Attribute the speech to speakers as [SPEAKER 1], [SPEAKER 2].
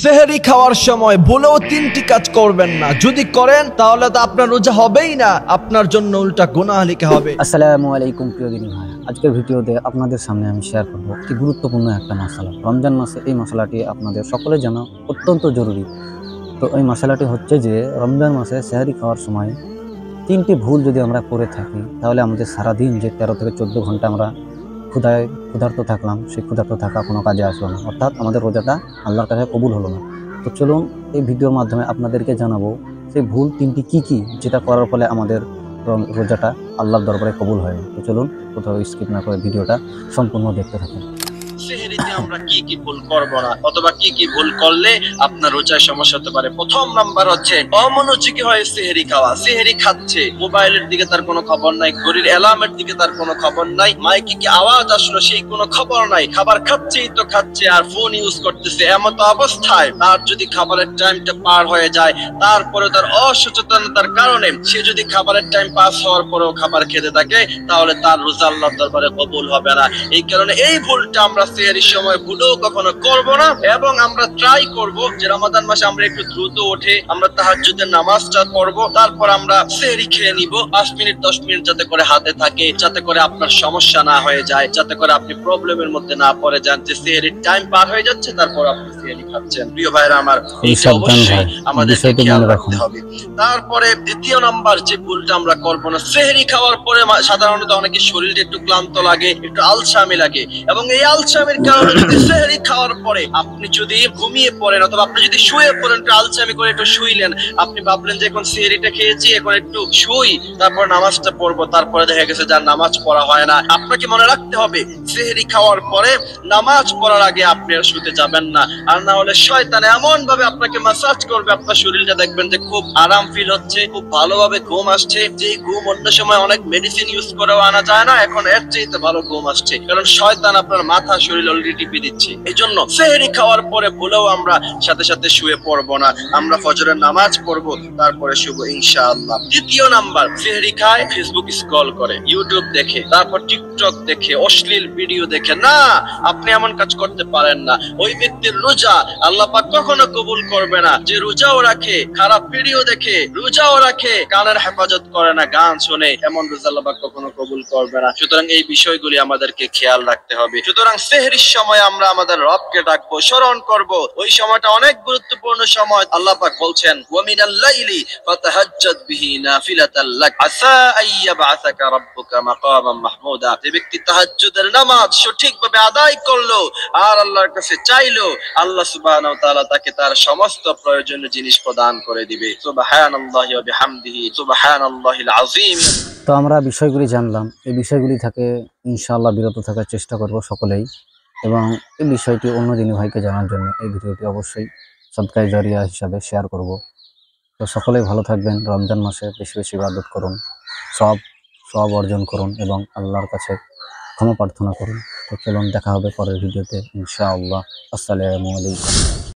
[SPEAKER 1] সেহরি খাওয়ার সময় ভুলেও তিনটি কাজ করবেন না। যদি করেন তাহলে তো আপনার রোজা হবেই না, আপনার জন্য উল্টা গুনাহ লিখা হবে।
[SPEAKER 2] আসসালামু আলাইকুম প্রিয় দিনী ভাই, আজকের ভিডিওতে আপনাদের সামনে আমি শেয়ার করব একটি গুরুত্বপূর্ণ একটা মশলা। রমজান মাসে এই মশলাটি আপনাদের সকলে জানা অত্যন্ত জরুরি। তো এই মশলাটি হচ্ছে যে রমজান মাসে সেহরি খাওয়ার সময় তিনটি ভুল যদি আমরা করে থাকি তাহলে আমাদের সারাদিন যে 13 থেকে 14 ঘন্টা আমরা ক্ষুধার্ত থাকলাম, সেই ক্ষুধার্ত থাকা কোনো কাজে আসলো না, অর্থাৎ আমাদের রোজাটা আল্লাহর কাছে কবুল হলো না। তো চলুন এই ভিডিওর মাধ্যমে আপনাদেরকে জানাবো সেই ভুল তিনটি কি কি, যেটা করার ফলে আমাদের রোজাটা আল্লাহর দরবারে কবুল হয়। তো চলুন কোথাও স্কিপ না করে ভিডিওটা সম্পূর্ণ দেখতে থাকুন।
[SPEAKER 1] সেহরিতে আমরা কি কি ভুল করব না, অথবা কি কি ভুল করলে আপনার রোজায় সমস্যা হতে পারে। প্রথম নাম্বার হচ্ছে অমনোযোগী হয়ে সেহরি খাওয়া। সেহরি খাচ্ছে, মোবাইলের দিকে তার কোনো খবর নাই, ঘড়ির অ্যালার্মের দিকে তার কোনো খবর নাই, মাইকে কি আওয়াজ আসলো সেই কোনো খবর নাই, খাবার খাচ্ছেই তো খাচ্ছে আর ফোন ইউজ করতেছে। এমন অবস্থায় তার যদি খাবারের টাইমটা পার হয়ে যায়, তারপরে তার অসচেতনতার কারণে সে যদি খাবারের টাইম পাস হওয়ার পরেও খাবার খেতে থাকে, তাহলে তার রোজা আল্লাহর দরবারে কবুল হবে না। এই কারণে এই ভুলটা আমরা সেহরির সময় ভুলেও কখনো করব না, এবং আমরা ট্রাই করব যে রমাদান মাসে আমরা একটু দ্রুত উঠে আমরা তাহাজ্জুদের নামাজটা পড়ব, তারপর আমরা সেহরি খেয়ে নিব। 5 মিনিট 10 মিনিট যাতে করে হাতে থাকে, যাতে করে আপনার সমস্যা না হয়ে যায়, যাতে করে আপনি প্রবলেমের মধ্যে না পড়ে যান যে সেহরির টাইম পার হয়ে যাচ্ছে তারপর আপনি সেহরি খাচ্ছেন। প্রিয় ভাইরা আমার, এইটা অবশ্যই আমাদের খেয়াল রাখতে হবে। তারপরে দ্বিতীয় নাম্বার যে ভুলটা আমরা করব না, সেহরি খাওয়ার পরে সাধারণত অনেকের শরীরটা একটু ক্লান্ত লাগে, একটু আলসামি লাগে, এবং এই আলসামির কারণে যদি সেহরি খাওয়ার পরে আপনি যদি ঘুমিয়ে পড়েন অথবা আপনি যদি শুয়ে পড়েন, একটু আলসামি করে একটু শুইলেন, আপনি ভাবলেন যে এখন সেহরিটা খেয়েছি, এখন একটু শুই, তারপর নামাজটা পড়বো, তারপরে দেখা গেছে যার নামাজ পড়া হয় না। আপনাকে মনে রাখতে হবে সেহরি খাওয়ার পরে নামাজ পড়ার আগে আপনি আর শুতে যাবেন না, আর না হলে শয়তান এমন ভাবে আপনাকে মাসাজ করবে, আপনার শরীরটা দেখবেন যে খুব আরাম ফিল হচ্ছে, খুব ভালোভাবে ঘুম আসছে। যে ঘুম অন্য সময় অনেক মেডিসিন ইউজ করেও আনা যায় না, এখন এর চাইতে ভালো ঘুম আসছে, কারণ শয়তান আপনার মাথা শরীর অলরেডি টিপে দিচ্ছে। এই জন্য সেহরি খাওয়ার পরে ভুলেও আমরা সাথে সাথে শুয়ে পড়বো না, আমরা ফজরের নামাজ পড়বো, তারপরে শুভ ইনশাআল্লাহ। তৃতীয় নাম্বার, সেহরি খায়, ফেসবুক স্ক্রল করে, ইউটিউব দেখে, তারপর টিকটক দেখে, অশ্লীল ভিডিও দেখে। না, আপনি এমন কাজ করতে পারেন না। ওই ব্যক্তির রোজা আল্লাহ পাক কখনো কবুল করবে না যে রোজাও রাখে, খারাপ ভিডিও দেখে, রোজাও রাখে, কানের হেফাজত করে না, গান শুনে, এমন রোজা আল্লাহ পাক কখনো কবুল করবে না। সুতরাং এই বিষয়গুলি আমাদেরকে খেয়াল রাখতে হবে। সুতরাং সেহরির সময় আমরা আমাদের রবকে ডাকবো, স্মরণ করব। ওই সময়টা অনেক গুরুত্বপূর্ণ সময়। আল্লাহ পাক বলছেন, ওয়া মিনাল লাইলি ফাতাহাজ্জাদ বিহি নাফিলাতাল লাক আসা আইয়াবআসাকা রাব্বুকা মাকামান মাহমুদা। যে ব্যক্তি তাহাজ্জুদের নামাজ সঠিকভাবে আদায় করলো আর আল্লাহর কাছে চাইলো, আল্লাহ সুবহানাহু ওয়া তাআলা তাকে তার সমস্ত প্রয়োজনীয় জিনিস প্রদান করে দিবে। সুবহানাল্লাহি ওয়া বিহামদিহি সুবহানাল্লাহিল আযীম।
[SPEAKER 2] তো আমরা বিষয়গুলি জানলাম, এই বিষয়গুলি থেকে ইনশাআল্লাহ বিরত থাকার চেষ্টা করব সকলেই, এবং এই বিষয়টি অন্য দিনী ভাইকে জানার জন্য এই ভিডিওটি অবশ্যই সাদকায়ে জারিয়া হিসাবে শেয়ার করব। তো সকলেই ভালো থাকবেন। রমজান মাসে বেশি বেশি ইবাদত করুন, সব অর্জন করুন এবং আল্লাহর কাছে ক্ষমা প্রার্থনা করুন। তো চলুন দেখা হবে পরের ভিডিওতে ইনশাআল্লাহ। আসসালামু আলাইকুম।